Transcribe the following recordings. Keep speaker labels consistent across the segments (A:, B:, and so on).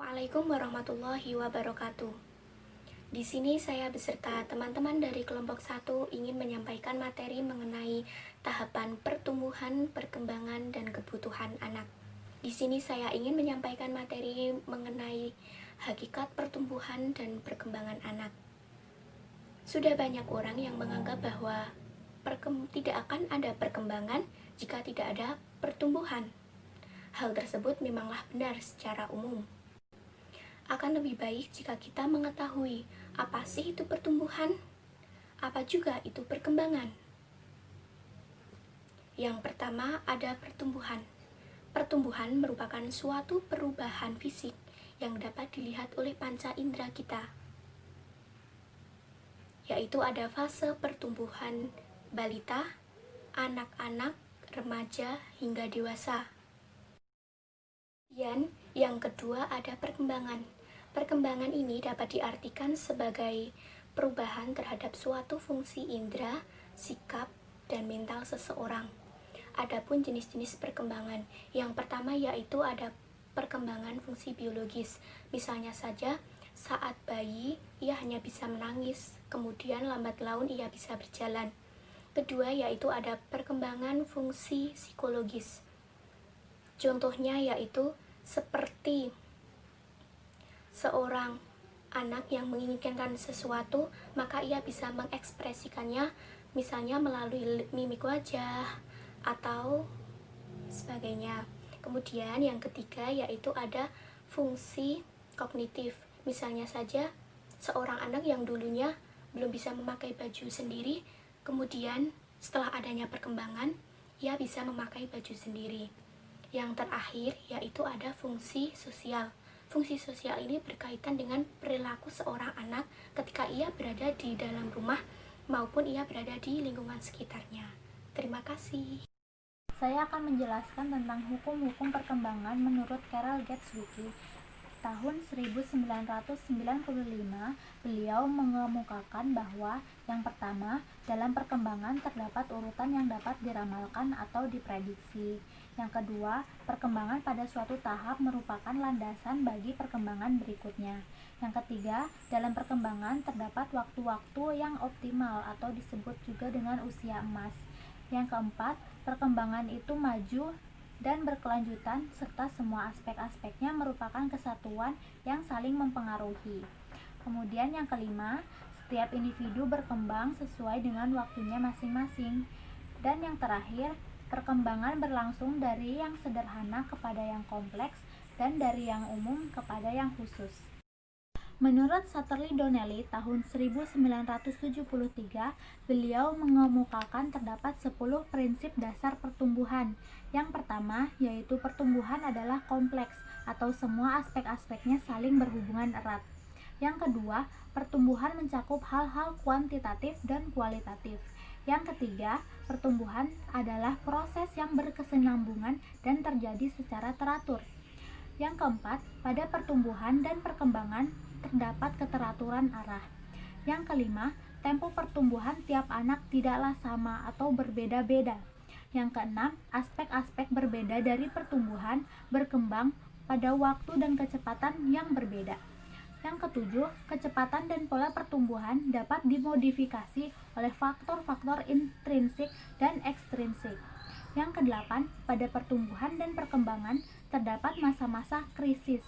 A: Assalamualaikum warahmatullahi wabarakatuh. Di sini saya beserta teman-teman dari kelompok 1 ingin menyampaikan materi mengenai tahapan pertumbuhan, perkembangan, dan kebutuhan anak. Di sini saya ingin menyampaikan materi mengenai hakikat pertumbuhan dan perkembangan anak. Sudah banyak orang yang menganggap bahwa tidak akan ada perkembangan jika tidak ada pertumbuhan. Hal tersebut memanglah benar secara umum. Akan lebih baik jika kita mengetahui apa sih itu pertumbuhan, apa juga itu perkembangan. Yang pertama ada pertumbuhan. Pertumbuhan merupakan suatu perubahan fisik yang dapat dilihat oleh panca indera kita, yaitu ada fase pertumbuhan balita, anak-anak, remaja, hingga dewasa. Dan yang kedua ada perkembangan. Perkembangan ini dapat diartikan sebagai perubahan terhadap suatu fungsi indera, sikap, dan mental seseorang. Adapun jenis-jenis perkembangan, yang pertama yaitu ada perkembangan fungsi biologis. Misalnya saja, saat bayi ia hanya bisa menangis, kemudian lambat laun ia bisa berjalan. Kedua yaitu ada perkembangan fungsi psikologis. Contohnya yaitu seperti seorang anak yang menginginkan sesuatu, maka ia bisa mengekspresikannya misalnya melalui mimik wajah atau sebagainya. Kemudian yang ketiga yaitu ada fungsi kognitif. Misalnya saja seorang anak yang dulunya belum bisa memakai baju sendiri, kemudian setelah adanya perkembangan ia bisa memakai baju sendiri. Yang terakhir yaitu ada fungsi sosial. Fungsi sosial ini berkaitan dengan perilaku seorang anak ketika ia berada di dalam rumah maupun ia berada di lingkungan sekitarnya. Terima kasih.
B: Saya akan menjelaskan tentang hukum-hukum perkembangan menurut Carol Gatz-Wicki. Tahun 1995, beliau mengemukakan bahwa yang pertama, dalam perkembangan terdapat urutan yang dapat diramalkan atau diprediksi. Yang kedua, perkembangan pada suatu tahap merupakan landasan bagi perkembangan berikutnya. Yang ketiga, dalam perkembangan terdapat waktu-waktu yang optimal atau disebut juga dengan usia emas. Yang keempat, perkembangan itu maju dan berkelanjutan serta semua aspek-aspeknya merupakan kesatuan yang saling mempengaruhi. Kemudian yang kelima, setiap individu berkembang sesuai dengan waktunya masing-masing. Dan yang terakhir, perkembangan berlangsung dari yang sederhana kepada yang kompleks dan dari yang umum kepada yang khusus. Menurut Satterley Donnelly tahun 1973, beliau mengemukakan terdapat 10 prinsip dasar pertumbuhan. Yang pertama, yaitu pertumbuhan adalah kompleks atau semua aspek-aspeknya saling berhubungan erat. Yang kedua, pertumbuhan mencakup hal-hal kuantitatif dan kualitatif. Yang ketiga, pertumbuhan adalah proses yang berkesinambungan dan terjadi secara teratur. Yang keempat, pada pertumbuhan dan perkembangan terdapat keteraturan arah. Yang kelima, tempo pertumbuhan tiap anak tidaklah sama atau berbeda-beda. Yang keenam, aspek-aspek berbeda dari pertumbuhan berkembang pada waktu dan kecepatan yang berbeda. Yang ketujuh, kecepatan dan pola pertumbuhan dapat dimodifikasi oleh faktor-faktor intrinsik dan ekstrinsik. Yang kedelapan, pada pertumbuhan dan perkembangan terdapat masa-masa krisis.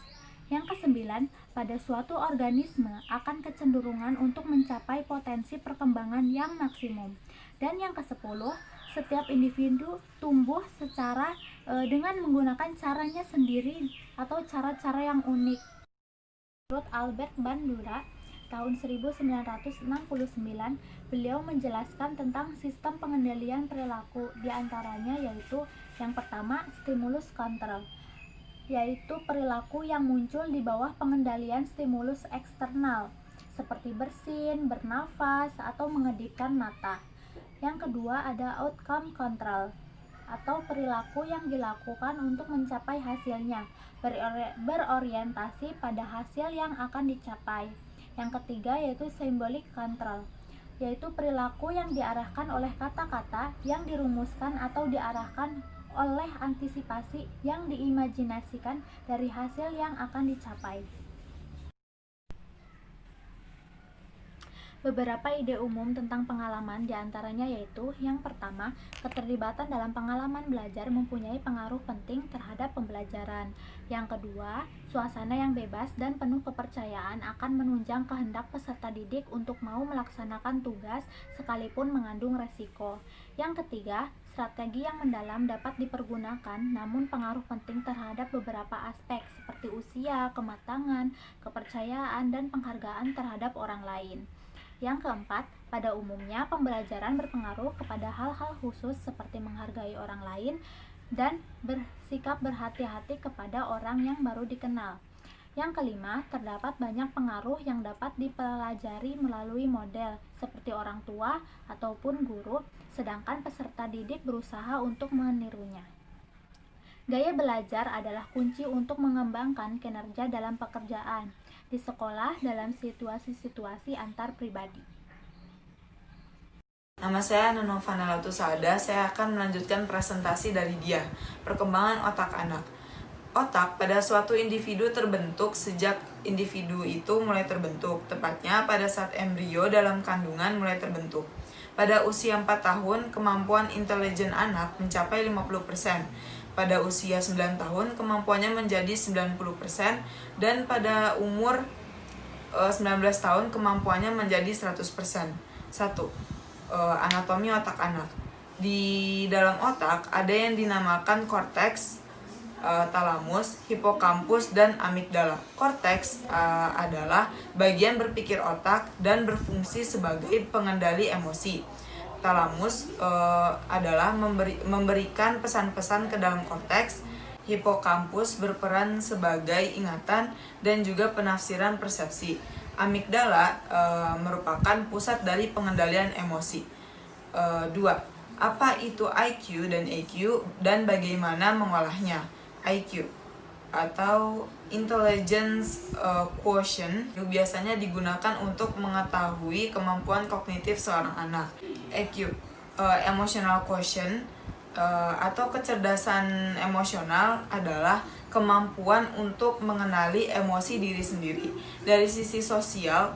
B: Yang kesembilan, pada suatu organisme akan kecenderungan untuk mencapai potensi perkembangan yang maksimum. Dan yang kesepuluh, setiap individu tumbuh secara dengan menggunakan caranya sendiri atau cara-cara yang unik. Menurut Albert Bandura, tahun 1969, beliau menjelaskan tentang sistem pengendalian perilaku, diantaranya yaitu yang pertama, stimulus kontrol, yaitu perilaku yang muncul di bawah pengendalian stimulus eksternal seperti bersin, bernafas, atau mengedipkan mata. Yang kedua ada outcome control atau perilaku yang dilakukan untuk mencapai hasilnya, berorientasi pada hasil yang akan dicapai. Yang ketiga yaitu symbolic control, yaitu perilaku yang diarahkan oleh kata-kata yang dirumuskan atau diarahkan oleh antisipasi yang diimajinasikan dari hasil yang akan dicapai. Beberapa ide umum tentang pengalaman diantaranya yaitu: yang pertama, keterlibatan dalam pengalaman belajar mempunyai pengaruh penting terhadap pembelajaran. Yang kedua, suasana yang bebas dan penuh kepercayaan akan menunjang kehendak peserta didik untuk mau melaksanakan tugas sekalipun mengandung resiko. Yang ketiga, strategi yang mendalam dapat dipergunakan, namun pengaruh penting terhadap beberapa aspek seperti usia, kematangan, kepercayaan, dan penghargaan terhadap orang lain. Yang keempat, pada umumnya pembelajaran berpengaruh kepada hal-hal khusus seperti menghargai orang lain dan bersikap berhati-hati kepada orang yang baru dikenal. Yang kelima, terdapat banyak pengaruh yang dapat dipelajari melalui model seperti orang tua ataupun guru, sedangkan peserta didik berusaha untuk menirunya. Gaya belajar adalah kunci untuk mengembangkan kinerja dalam pekerjaan, di sekolah, dalam situasi-situasi antar pribadi.
C: Nama saya Nunova Saada. Saya akan melanjutkan presentasi dari dia, perkembangan otak anak. Otak pada suatu individu terbentuk sejak individu itu mulai terbentuk, tepatnya pada saat embrio dalam kandungan mulai terbentuk. Pada usia 4 tahun, kemampuan intelijen anak mencapai 50%. Pada usia 9 tahun, kemampuannya menjadi 90%, dan pada umur 19 tahun, kemampuannya menjadi 100%. 1. Anatomi otak anak. Di dalam otak ada yang dinamakan korteks, talamus, hipokampus, dan amigdala. Korteks adalah bagian berpikir otak dan berfungsi sebagai pengendali emosi. Talamus adalah memberikan pesan-pesan ke dalam korteks. Hipokampus berperan sebagai ingatan dan juga penafsiran persepsi. Amigdala merupakan pusat dari pengendalian emosi. 2. Apa itu IQ dan EQ dan bagaimana mengolahnya? IQ atau Intelligence Quotient biasanya digunakan untuk mengetahui kemampuan kognitif seorang anak. EQ, Emotional Quotient atau kecerdasan emosional adalah kemampuan untuk mengenali emosi diri sendiri. Dari sisi sosial,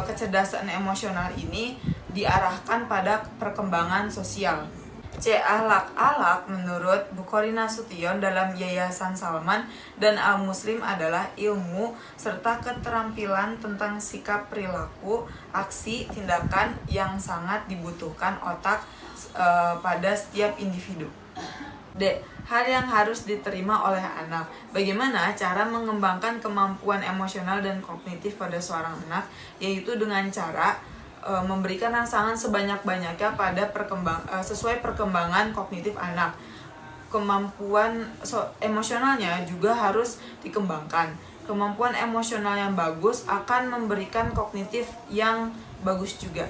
C: kecerdasan emosional ini diarahkan pada perkembangan sosial. Akhlak menurut Bukhari Nasution dalam Yayasan Salman dan Al-Muslim adalah ilmu serta keterampilan tentang sikap perilaku, aksi, tindakan yang sangat dibutuhkan otak pada setiap individu. D. Hal yang harus diterima oleh anak. Bagaimana cara mengembangkan kemampuan emosional dan kognitif pada seorang anak, yaitu dengan cara memberikan rangsangan sebanyak-banyaknya pada sesuai perkembangan kognitif anak. Kemampuan emosionalnya juga harus dikembangkan. Kemampuan emosional yang bagus akan memberikan kognitif yang bagus juga.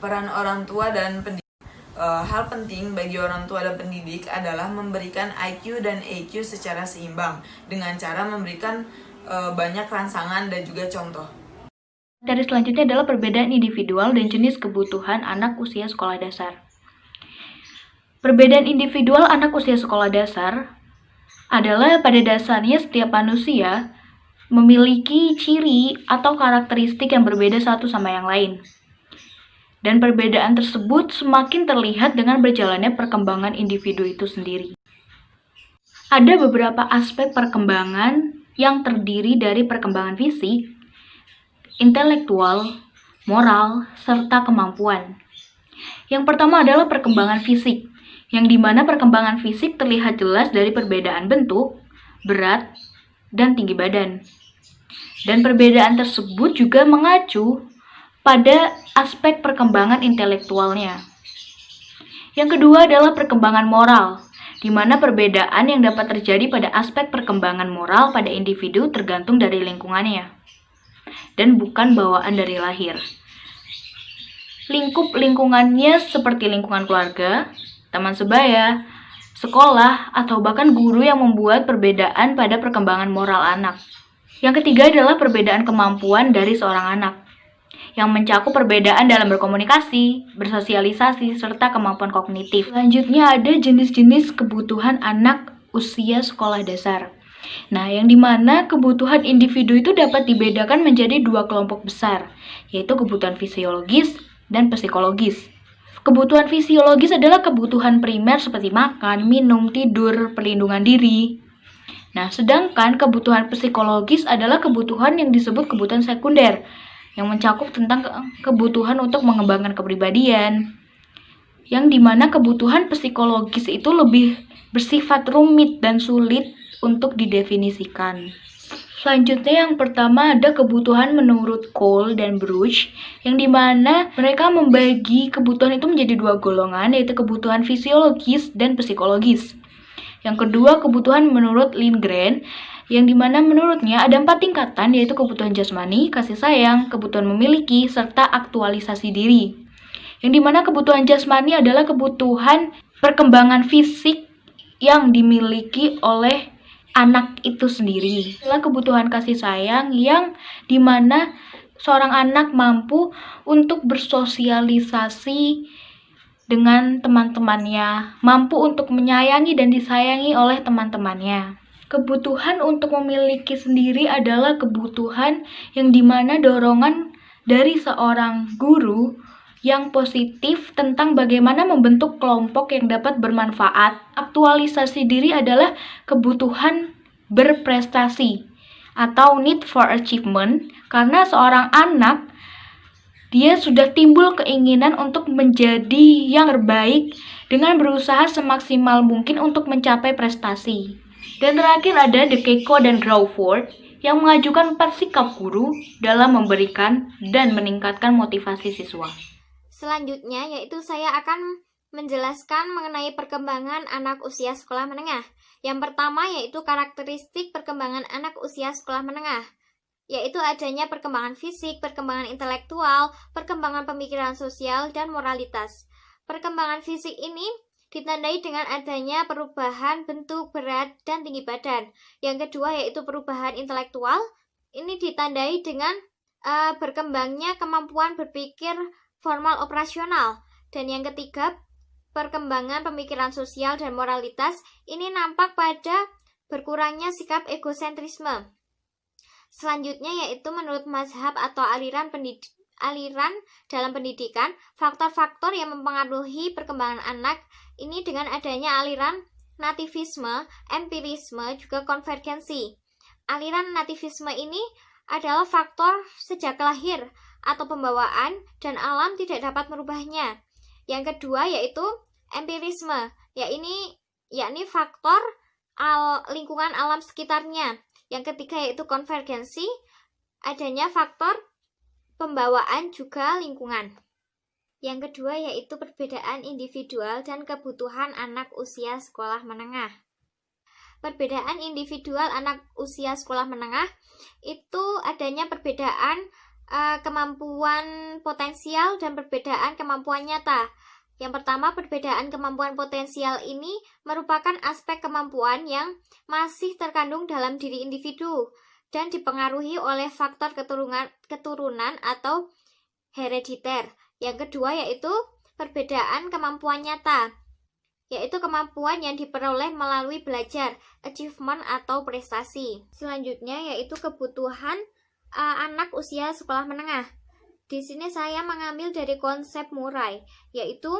C: Peran orang tua dan pendidik. Hal penting bagi orang tua dan pendidik adalah memberikan IQ dan EQ secara seimbang dengan cara memberikan banyak rangsangan dan juga contoh.
D: Materi selanjutnya adalah perbedaan individual dan jenis kebutuhan anak usia sekolah dasar. Perbedaan individual anak usia sekolah dasar adalah pada dasarnya setiap manusia memiliki ciri atau karakteristik yang berbeda satu sama yang lain. Dan perbedaan tersebut semakin terlihat dengan berjalannya perkembangan individu itu sendiri. Ada beberapa aspek perkembangan yang terdiri dari perkembangan fisik, intelektual, moral, serta kemampuan. Yang pertama adalah perkembangan fisik, yang dimana perkembangan fisik terlihat jelas dari perbedaan bentuk, berat, dan tinggi badan. Dan perbedaan tersebut juga mengacu pada aspek perkembangan intelektualnya. Yang kedua adalah perkembangan moral, di mana perbedaan yang dapat terjadi pada aspek perkembangan moral pada individu tergantung dari lingkungannya dan bukan bawaan dari lahir. Lingkup lingkungannya seperti lingkungan keluarga, teman sebaya, sekolah, atau bahkan guru yang membuat perbedaan pada perkembangan moral anak. Yang ketiga adalah perbedaan kemampuan dari seorang anak. yang mencakup perbedaan dalam berkomunikasi, bersosialisasi, serta kemampuan kognitif. Selanjutnya ada jenis-jenis kebutuhan anak usia sekolah dasar. Nah, yang dimana kebutuhan individu itu dapat dibedakan menjadi dua kelompok besar, yaitu kebutuhan fisiologis dan psikologis. Kebutuhan fisiologis adalah kebutuhan primer seperti makan, minum, tidur, perlindungan diri. Nah, sedangkan kebutuhan psikologis adalah kebutuhan yang disebut kebutuhan sekunder, yang mencakup tentang kebutuhan untuk mengembangkan kepribadian, yang dimana kebutuhan psikologis itu lebih bersifat rumit dan sulit untuk didefinisikan. Selanjutnya yang pertama ada kebutuhan menurut Cole dan Bruch, yang dimana mereka membagi kebutuhan itu menjadi dua golongan, yaitu kebutuhan fisiologis dan psikologis. Yang kedua kebutuhan menurut Lindgren, yang dimana menurutnya ada 4 tingkatan, yaitu kebutuhan jasmani, kasih sayang, kebutuhan memiliki, serta aktualisasi diri. Yang dimana kebutuhan jasmani adalah kebutuhan perkembangan fisik yang dimiliki oleh anak itu sendiri. Adalah kebutuhan kasih sayang yang dimana seorang anak mampu untuk bersosialisasi dengan teman-temannya, mampu untuk menyayangi dan disayangi oleh teman-temannya. Kebutuhan untuk memiliki sendiri adalah kebutuhan yang dimana dorongan dari seorang guru yang positif tentang bagaimana membentuk kelompok yang dapat bermanfaat. Aktualisasi diri adalah kebutuhan berprestasi atau need for achievement, karena seorang anak dia sudah timbul keinginan untuk menjadi yang terbaik dengan berusaha semaksimal mungkin untuk mencapai prestasi. Dan terakhir ada De Keiko dan Crawford yang mengajukan 4 sikap guru dalam memberikan dan meningkatkan motivasi siswa.
E: Selanjutnya yaitu saya akan menjelaskan mengenai perkembangan anak usia sekolah menengah. Yang pertama yaitu karakteristik perkembangan anak usia sekolah menengah, yaitu adanya perkembangan fisik, perkembangan intelektual, perkembangan pemikiran sosial, dan moralitas. Perkembangan fisik ini ditandai dengan adanya perubahan bentuk, berat, dan tinggi badan. Yang kedua yaitu perubahan intelektual, ini ditandai dengan berkembangnya kemampuan berpikir formal operasional. Dan yang ketiga, perkembangan pemikiran sosial dan moralitas, ini nampak pada berkurangnya sikap egosentrisme. Selanjutnya yaitu menurut mazhab atau aliran dalam pendidikan, faktor-faktor yang mempengaruhi perkembangan anak ini dengan adanya aliran nativisme, empirisme, juga konvergensi. Aliran nativisme ini adalah faktor sejak lahir atau pembawaan dan alam tidak dapat merubahnya. Yang kedua yaitu empirisme, yakni faktor lingkungan alam sekitarnya. Yang ketiga yaitu konvergensi, adanya faktor pembawaan juga lingkungan. Yang kedua yaitu perbedaan individual dan kebutuhan anak usia sekolah menengah. Perbedaan individual anak usia sekolah menengah itu adanya perbedaan kemampuan potensial dan perbedaan kemampuan nyata. Yang pertama, perbedaan kemampuan potensial ini merupakan aspek kemampuan yang masih terkandung dalam diri individu dan dipengaruhi oleh faktor keturunan atau herediter. Yang kedua yaitu perbedaan kemampuan nyata, yaitu kemampuan yang diperoleh melalui belajar, achievement atau prestasi. Selanjutnya yaitu kebutuhan anak usia sekolah menengah. Di sini saya mengambil dari konsep Murray, yaitu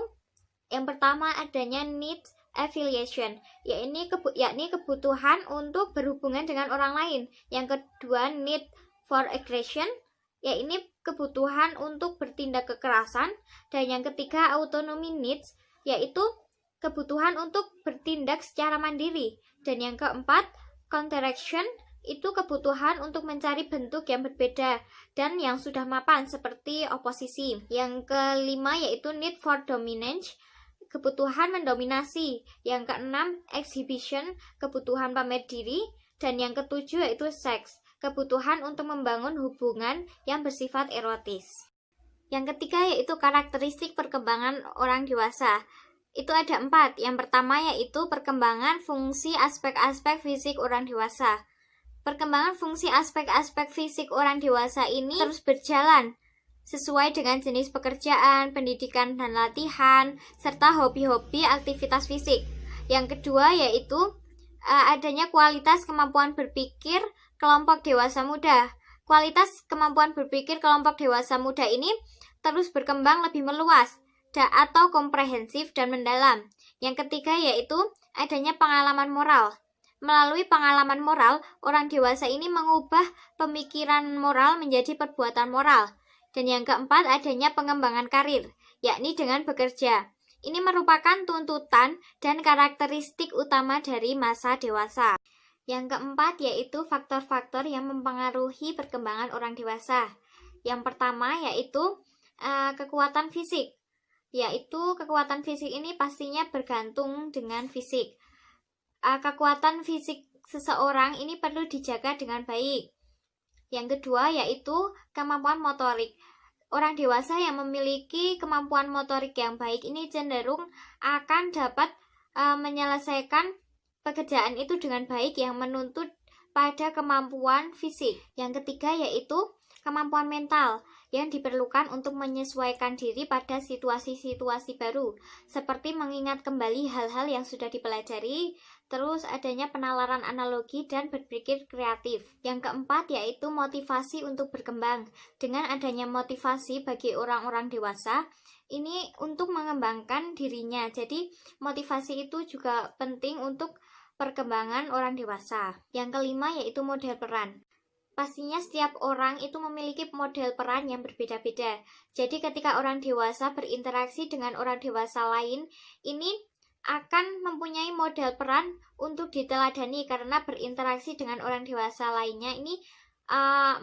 E: yang pertama adanya need affiliation, yakni kebutuhan untuk berhubungan dengan orang lain. Yang kedua need for aggression, yakni kebutuhan untuk bertindak kekerasan. Dan yang ketiga autonomy needs, yaitu kebutuhan untuk bertindak secara mandiri. Dan yang keempat counteraction, itu kebutuhan untuk mencari bentuk yang berbeda dan yang sudah mapan seperti oposisi. Yang kelima yaitu need for dominance, kebutuhan mendominasi. Yang keenam exhibition, kebutuhan pamer diri. Dan yang ketujuh yaitu sex, kebutuhan untuk membangun hubungan yang bersifat erotis. Yang ketiga yaitu karakteristik perkembangan orang dewasa. Itu ada 4. Yang pertama yaitu perkembangan fungsi aspek-aspek fisik orang dewasa. Perkembangan fungsi aspek-aspek fisik orang dewasa ini terus berjalan sesuai dengan jenis pekerjaan, pendidikan dan latihan, serta hobi-hobi aktivitas fisik. Yang kedua yaitu adanya kualitas kemampuan berpikir kelompok dewasa muda. Kualitas kemampuan berpikir kelompok dewasa muda ini terus berkembang lebih meluas atau komprehensif dan mendalam. Yang ketiga yaitu adanya pengalaman moral. Melalui pengalaman moral, orang dewasa ini mengubah pemikiran moral menjadi perbuatan moral. Dan yang keempat adanya pengembangan karir, yakni dengan bekerja. Ini merupakan tuntutan dan karakteristik utama dari masa dewasa. Yang keempat yaitu faktor-faktor yang mempengaruhi perkembangan orang dewasa. Yang pertama yaitu kekuatan fisik. Yaitu kekuatan fisik ini pastinya bergantung dengan fisik. Kekuatan fisik seseorang ini perlu dijaga dengan baik. Yang kedua yaitu kemampuan motorik. Orang dewasa yang memiliki kemampuan motorik yang baik ini cenderung akan dapat menyelesaikan pekerjaan itu dengan baik yang menuntut pada kemampuan fisik. Yang ketiga yaitu kemampuan mental yang diperlukan untuk menyesuaikan diri pada situasi-situasi baru, seperti mengingat kembali hal-hal yang sudah dipelajari, terus adanya penalaran analogi dan berpikir kreatif. Yang keempat yaitu motivasi untuk berkembang. Dengan adanya motivasi bagi orang-orang dewasa, ini untuk mengembangkan dirinya. Jadi motivasi itu juga penting untuk perkembangan orang dewasa. Yang kelima yaitu model peran. Pastinya setiap orang itu memiliki model peran yang berbeda-beda. Jadi ketika orang dewasa berinteraksi dengan orang dewasa lain, ini akan mempunyai model peran untuk diteladani karena berinteraksi dengan orang dewasa lainnya ini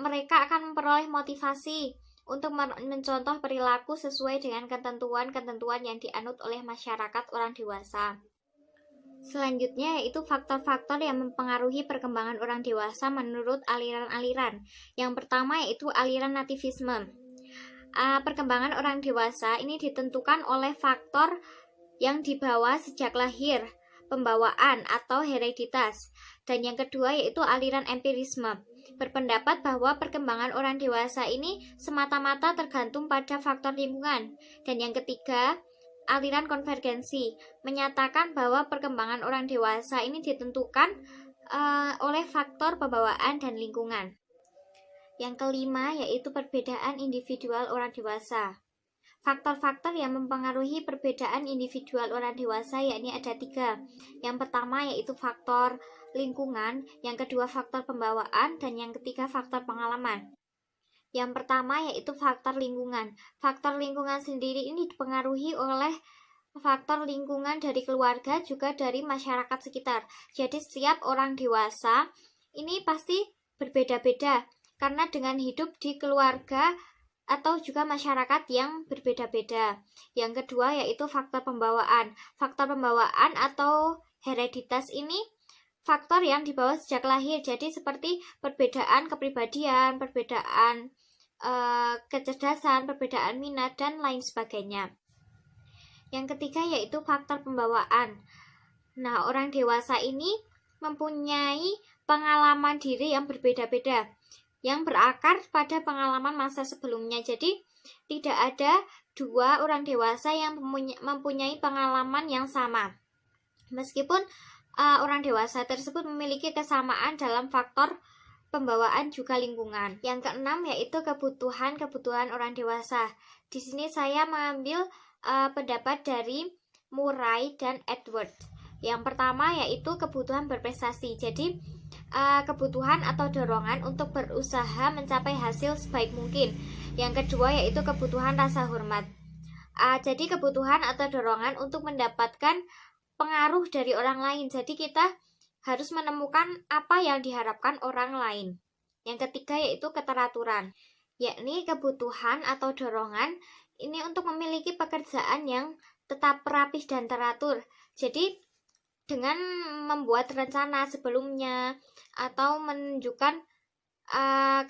E: mereka akan memperoleh motivasi untuk mencontoh perilaku sesuai dengan ketentuan-ketentuan yang dianut oleh masyarakat orang dewasa. Selanjutnya yaitu faktor-faktor yang mempengaruhi perkembangan orang dewasa menurut aliran-aliran. Yang pertama yaitu aliran nativisme. Perkembangan orang dewasa ini ditentukan oleh faktor yang dibawa sejak lahir, pembawaan atau hereditas. Dan yang kedua yaitu aliran empirisme. Berpendapat bahwa perkembangan orang dewasa ini semata-mata tergantung pada faktor lingkungan. Dan yang ketiga, aliran konvergensi menyatakan bahwa perkembangan orang dewasa ini ditentukan oleh faktor pembawaan dan lingkungan. Yang kelima yaitu perbedaan individual orang dewasa. Faktor-faktor yang mempengaruhi perbedaan individual orang dewasa yakni ada 3. Yang pertama yaitu faktor lingkungan, yang kedua faktor pembawaan, dan yang ketiga faktor pengalaman. Yang pertama yaitu faktor lingkungan. Faktor lingkungan sendiri ini dipengaruhi oleh faktor lingkungan dari keluarga juga dari masyarakat sekitar. Jadi setiap orang dewasa ini pasti berbeda-beda karena dengan hidup di keluarga atau juga masyarakat yang berbeda-beda. Yang kedua yaitu faktor pembawaan. Faktor pembawaan atau hereditas ini faktor yang dibawa sejak lahir. Jadi seperti perbedaan kepribadian, perbedaan kecerdasan, perbedaan minat, dan lain sebagainya. Yang ketiga yaitu faktor pembawaan. Nah, orang dewasa ini mempunyai pengalaman diri yang berbeda-beda, yang berakar pada pengalaman masa sebelumnya. Jadi, tidak ada dua orang dewasa yang mempunyai pengalaman yang sama. Meskipun orang dewasa tersebut memiliki kesamaan dalam faktor pembawaan juga lingkungan. Yang keenam yaitu kebutuhan orang dewasa. Di sini saya mengambil pendapat dari Murray dan Edward. Yang pertama yaitu kebutuhan berprestasi. Jadi kebutuhan atau dorongan untuk berusaha mencapai hasil sebaik mungkin. Yang kedua yaitu kebutuhan rasa hormat. Jadi kebutuhan atau dorongan untuk mendapatkan pengaruh dari orang lain. Jadi kita harus menemukan apa yang diharapkan orang lain. Yang ketiga yaitu keteraturan, yakni kebutuhan atau dorongan ini untuk memiliki pekerjaan yang tetap rapih dan teratur. Jadi dengan membuat rencana sebelumnya atau menunjukkan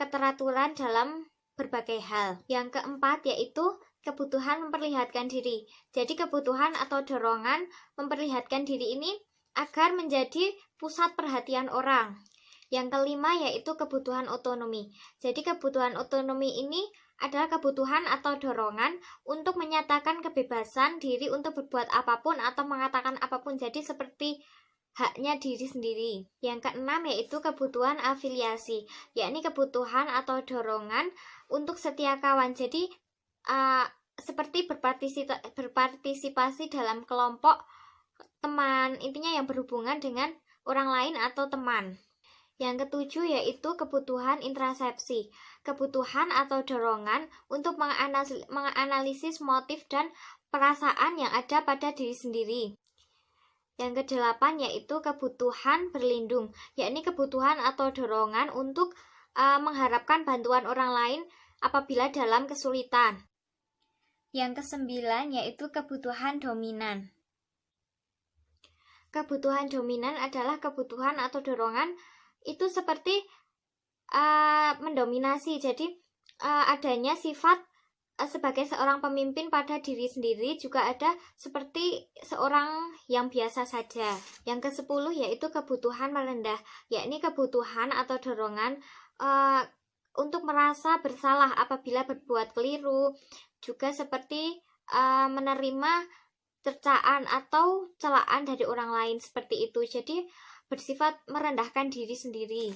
E: keteraturan dalam berbagai hal. Yang keempat yaitu kebutuhan memperlihatkan diri. Jadi kebutuhan atau dorongan memperlihatkan diri ini agar menjadi pusat perhatian orang. Yang kelima yaitu kebutuhan otonomi. Jadi kebutuhan otonomi ini adalah kebutuhan atau dorongan untuk menyatakan kebebasan diri untuk berbuat apapun atau mengatakan apapun. Jadi seperti haknya diri sendiri. Yang keenam yaitu kebutuhan afiliasi, yakni kebutuhan atau dorongan untuk setia kawan. Jadi seperti berpartisipasi dalam kelompok teman, intinya yang berhubungan dengan orang lain atau teman. Yang ketujuh yaitu kebutuhan intrasepsi, kebutuhan atau dorongan untuk menganalisis motif dan perasaan yang ada pada diri sendiri. Yang kedelapan yaitu kebutuhan berlindung, yakni kebutuhan atau dorongan untuk mengharapkan bantuan orang lain apabila dalam kesulitan. Yang kesembilan yaitu kebutuhan dominan. Kebutuhan dominan adalah kebutuhan atau dorongan itu seperti mendominasi. Jadi adanya sifat sebagai seorang pemimpin pada diri sendiri, juga ada seperti seorang yang biasa saja. Yang ke-10 yaitu kebutuhan merendah, yakni kebutuhan atau dorongan untuk merasa bersalah apabila berbuat keliru, juga seperti menerima cercaan atau celaan dari orang lain seperti itu. Jadi bersifat merendahkan diri sendiri.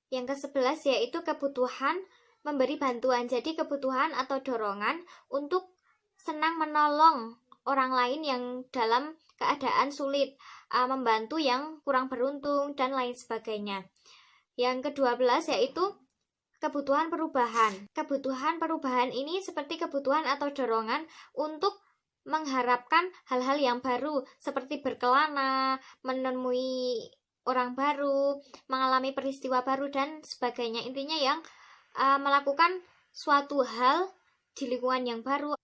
E: Yang ke-11 yaitu kebutuhan memberi bantuan. Jadi kebutuhan atau dorongan untuk senang menolong orang lain yang dalam keadaan sulit, membantu yang kurang beruntung dan lain sebagainya. Yang ke-12 yaitu kebutuhan perubahan. Kebutuhan perubahan ini seperti kebutuhan atau dorongan untuk mengharapkan hal-hal yang baru, seperti berkelana, menemui orang baru, mengalami peristiwa baru dan sebagainya. Intinya yang melakukan suatu hal di lingkungan yang baru.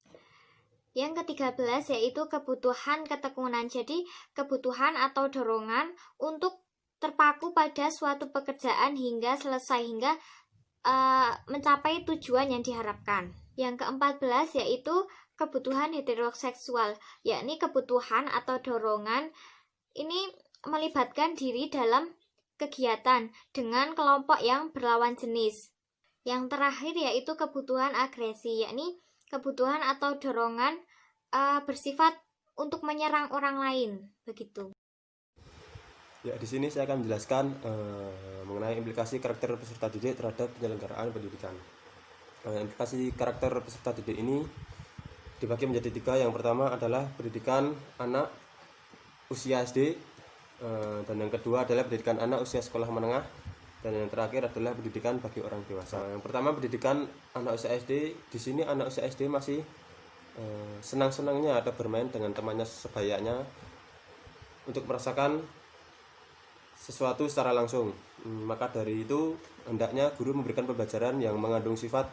E: Yang ke-13 yaitu kebutuhan ketekunan. Jadi kebutuhan atau dorongan untuk terpaku pada suatu pekerjaan hingga selesai, hingga mencapai tujuan yang diharapkan. Yang ke-14 yaitu kebutuhan heteroseksual, yakni kebutuhan atau dorongan ini melibatkan diri dalam kegiatan dengan kelompok yang berlawan jenis. Yang terakhir yaitu kebutuhan agresi, yakni kebutuhan atau dorongan bersifat untuk menyerang orang lain, begitu.
F: Ya, di sini saya akan menjelaskan mengenai implikasi karakter peserta didik terhadap penyelenggaraan pendidikan. Implikasi karakter peserta didik ini dibagi menjadi 3. Yang pertama adalah pendidikan anak usia SD, dan yang kedua adalah pendidikan anak usia sekolah menengah, dan yang terakhir adalah pendidikan bagi orang dewasa. Yang pertama pendidikan anak usia SD. Di sini anak usia SD masih senang-senangnya atau bermain dengan temannya sebayanya untuk merasakan sesuatu secara langsung. Maka dari itu hendaknya guru memberikan pembelajaran yang mengandung sifat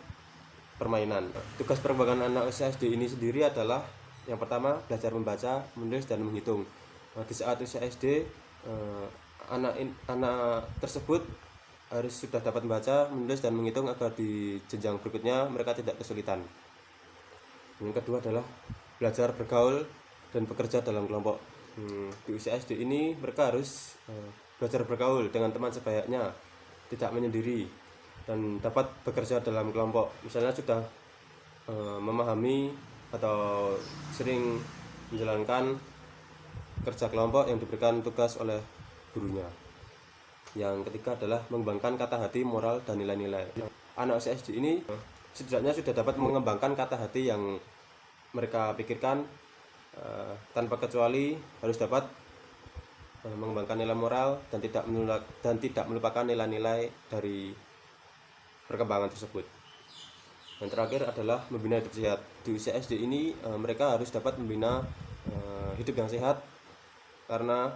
F: permainan. Tugas perkembangan anak usia SD ini sendiri adalah yang pertama belajar membaca, menulis dan menghitung. Di saat usia SD anak tersebut harus sudah dapat membaca, menulis dan menghitung agar di jenjang berikutnya mereka tidak kesulitan. Yang kedua adalah belajar bergaul dan bekerja dalam kelompok. Di usia SD ini mereka harus belajar bergaul dengan teman sebayanya, tidak menyendiri, dan dapat bekerja dalam kelompok. Misalnya sudah memahami atau sering menjalankan kerja kelompok yang diberikan tugas oleh gurunya. Yang ketiga adalah mengembangkan kata hati, moral, dan nilai-nilai. Anak usia SD ini setidaknya sudah dapat mengembangkan kata hati yang mereka pikirkan, tanpa kecuali harus dapat mengembangkan nilai moral dan tidak melupakan nilai-nilai dari perkembangan tersebut. Yang terakhir adalah membina hidup sehat. Di usia SD ini mereka harus dapat membina hidup yang sehat, karena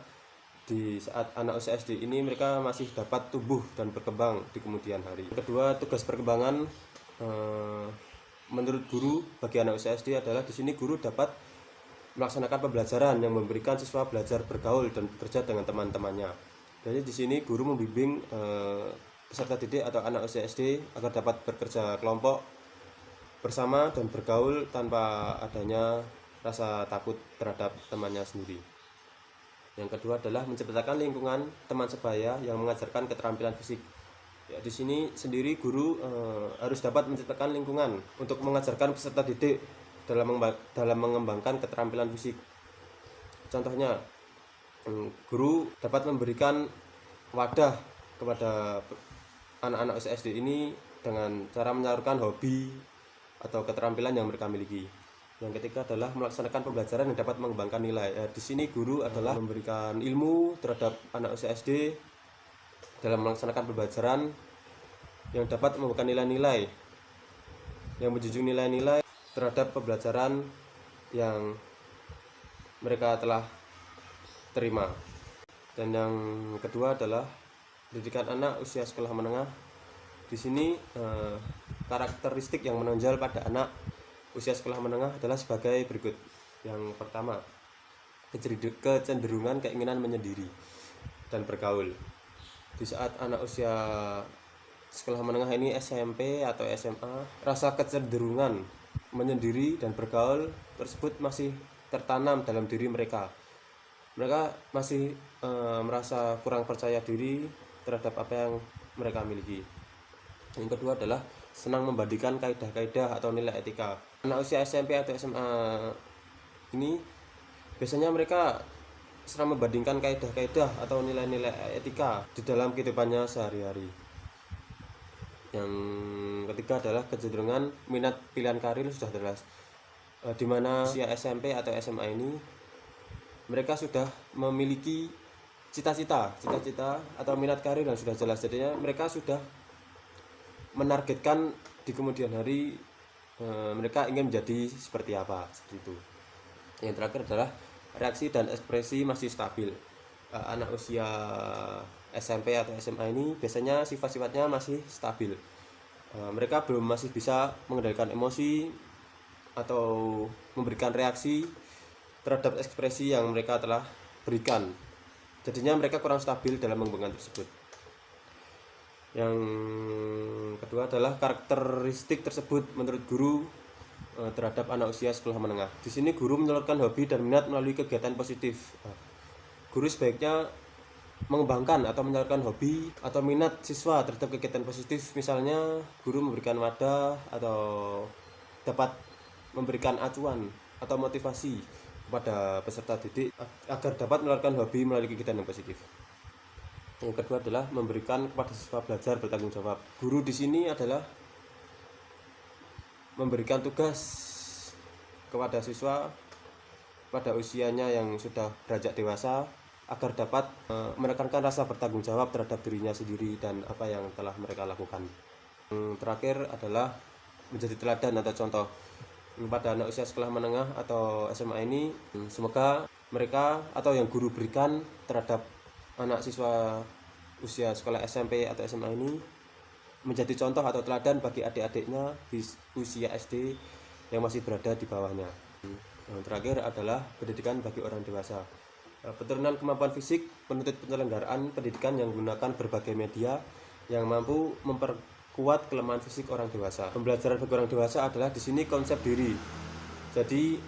F: di saat anak usia SD ini mereka masih dapat tumbuh dan berkembang di kemudian hari. Kedua, tugas perkembangan menurut guru bagi anak usia SD adalah di sini guru dapat melaksanakan pembelajaran yang memberikan siswa belajar bergaul dan bekerja dengan teman-temannya. Jadi di sini guru membimbing peserta didik atau anak usia SD agar dapat bekerja kelompok bersama dan bergaul tanpa adanya rasa takut terhadap temannya sendiri. Yang kedua adalah menciptakan lingkungan teman sebaya yang mengajarkan keterampilan fisik. Ya, di sini sendiri guru harus dapat menciptakan lingkungan untuk mengajarkan peserta didik dalam mengembangkan keterampilan fisik. Contohnya, guru dapat memberikan wadah kepada anak-anak usia SD ini dengan cara menyalurkan hobi atau keterampilan yang mereka miliki. Yang ketiga adalah melaksanakan pembelajaran yang dapat mengembangkan nilai. Di sini guru adalah memberikan ilmu terhadap anak usia SD dalam melaksanakan pembelajaran yang dapat membuka nilai-nilai, yang menjunjung nilai-nilai terhadap pembelajaran yang mereka telah terima. Dan yang kedua adalah pendidikan anak usia sekolah menengah. Di sini karakteristik yang menonjol pada anak usia sekolah menengah adalah sebagai berikut. Yang pertama, kecenderungan keinginan menyendiri dan bergaul. Di saat anak usia sekolah menengah ini SMP atau SMA, rasa kecenderungan menyendiri dan bergaul tersebut masih tertanam dalam diri mereka. Mereka masih merasa kurang percaya diri terhadap apa yang mereka miliki. Yang kedua adalah senang membandingkan kaidah-kaidah atau nilai etika. Anak usia SMP atau SMA ini biasanya mereka senang membandingkan kaidah-kaidah atau nilai-nilai etika di dalam kehidupannya sehari-hari. Yang ketiga adalah kecenderungan minat pilihan karir sudah jelas. Di mana usia SMP atau SMA ini mereka sudah memiliki cita-cita atau minat karir yang sudah jelas. Jadinya mereka sudah menargetkan di kemudian hari mereka ingin menjadi seperti apa, seperti itu. Yang terakhir adalah reaksi dan ekspresi masih stabil. Anak usia SMP atau SMA ini biasanya sifat-sifatnya masih stabil. Mereka masih bisa mengendalikan emosi atau memberikan reaksi terhadap ekspresi yang mereka telah berikan. Jadinya mereka kurang stabil dalam mengembangkan tersebut. Yang kedua adalah karakteristik tersebut menurut guru terhadap anak usia sekolah menengah. Di sini guru menyalurkan hobi dan minat melalui kegiatan positif. Guru sebaiknya mengembangkan atau menyalurkan hobi atau minat siswa terhadap kegiatan positif. Misalnya guru memberikan wadah atau dapat memberikan acuan atau motivasi kepada peserta didik agar dapat menyalurkan hobi melalui kegiatan yang positif. Yang kedua adalah memberikan kepada siswa belajar bertanggung jawab. Guru di sini adalah memberikan tugas kepada siswa pada usianya yang sudah beranjak dewasa agar dapat menekankan rasa bertanggung jawab terhadap dirinya sendiri dan apa yang telah mereka lakukan. Yang terakhir adalah menjadi teladan atau contoh pada anak usia sekolah menengah atau SMA ini. Semoga mereka atau yang guru berikan terhadap anak siswa usia sekolah SMP atau SMA ini menjadi contoh atau teladan bagi adik-adiknya di usia SD yang masih berada di bawahnya. Yang terakhir adalah pendidikan bagi orang dewasa. Penurunan kemampuan fisik menuntut penyelenggaraan pendidikan yang menggunakan berbagai media yang mampu memperkuat kelemahan fisik orang dewasa. Pembelajaran bagi orang dewasa adalah di sini konsep diri. Jadi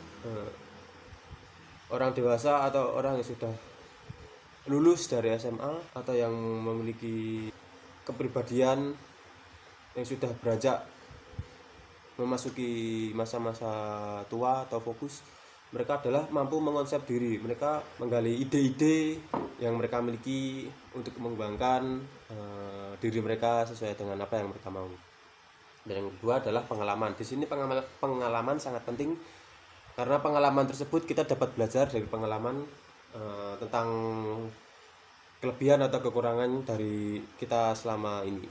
F: orang dewasa atau orang yang sudah lulus dari SMA atau yang memiliki kepribadian yang sudah beranjak memasuki masa-masa tua atau fokus, mereka adalah mampu mengonsep diri. Mereka menggali ide-ide yang mereka miliki untuk mengembangkan diri mereka sesuai dengan apa yang mereka mau. Dan yang kedua adalah pengalaman. Di sini pengalaman sangat penting karena pengalaman tersebut kita dapat belajar dari pengalaman tentang kelebihan atau kekurangan dari kita selama ini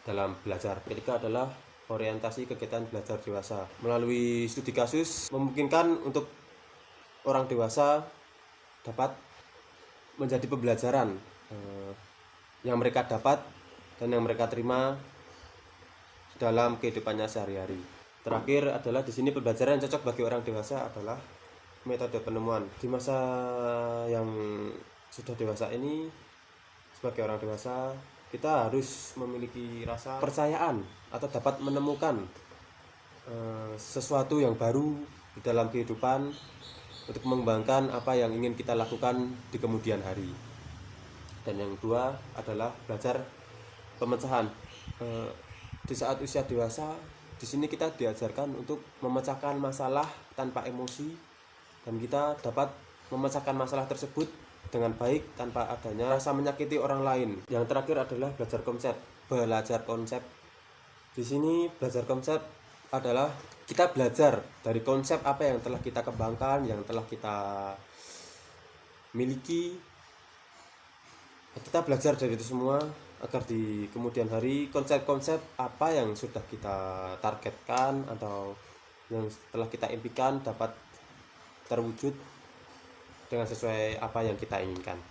F: dalam belajar. Ketiga adalah orientasi kegiatan belajar dewasa. Melalui studi kasus memungkinkan untuk orang dewasa dapat menjadi pembelajaran yang mereka dapat dan yang mereka terima dalam kehidupannya sehari-hari. Terakhir adalah di sini pembelajaran yang cocok bagi orang dewasa adalah metode penemuan. Di masa yang sudah dewasa ini, sebagai orang dewasa kita harus memiliki rasa percayaan atau dapat menemukan sesuatu yang baru di dalam kehidupan untuk mengembangkan apa yang ingin kita lakukan di kemudian hari. Dan yang kedua adalah belajar pemecahan. Di saat usia dewasa, di sini kita diajarkan untuk memecahkan masalah tanpa emosi, dan kita dapat memecahkan masalah tersebut dengan baik tanpa adanya rasa menyakiti orang lain. Yang terakhir adalah belajar konsep. Di sini belajar konsep adalah kita belajar dari konsep apa yang telah kita kembangkan, yang telah kita miliki. Kita belajar dari itu semua agar di kemudian hari konsep-konsep apa yang sudah kita targetkan atau yang telah kita impikan dapat terwujud dengan sesuai apa yang kita inginkan.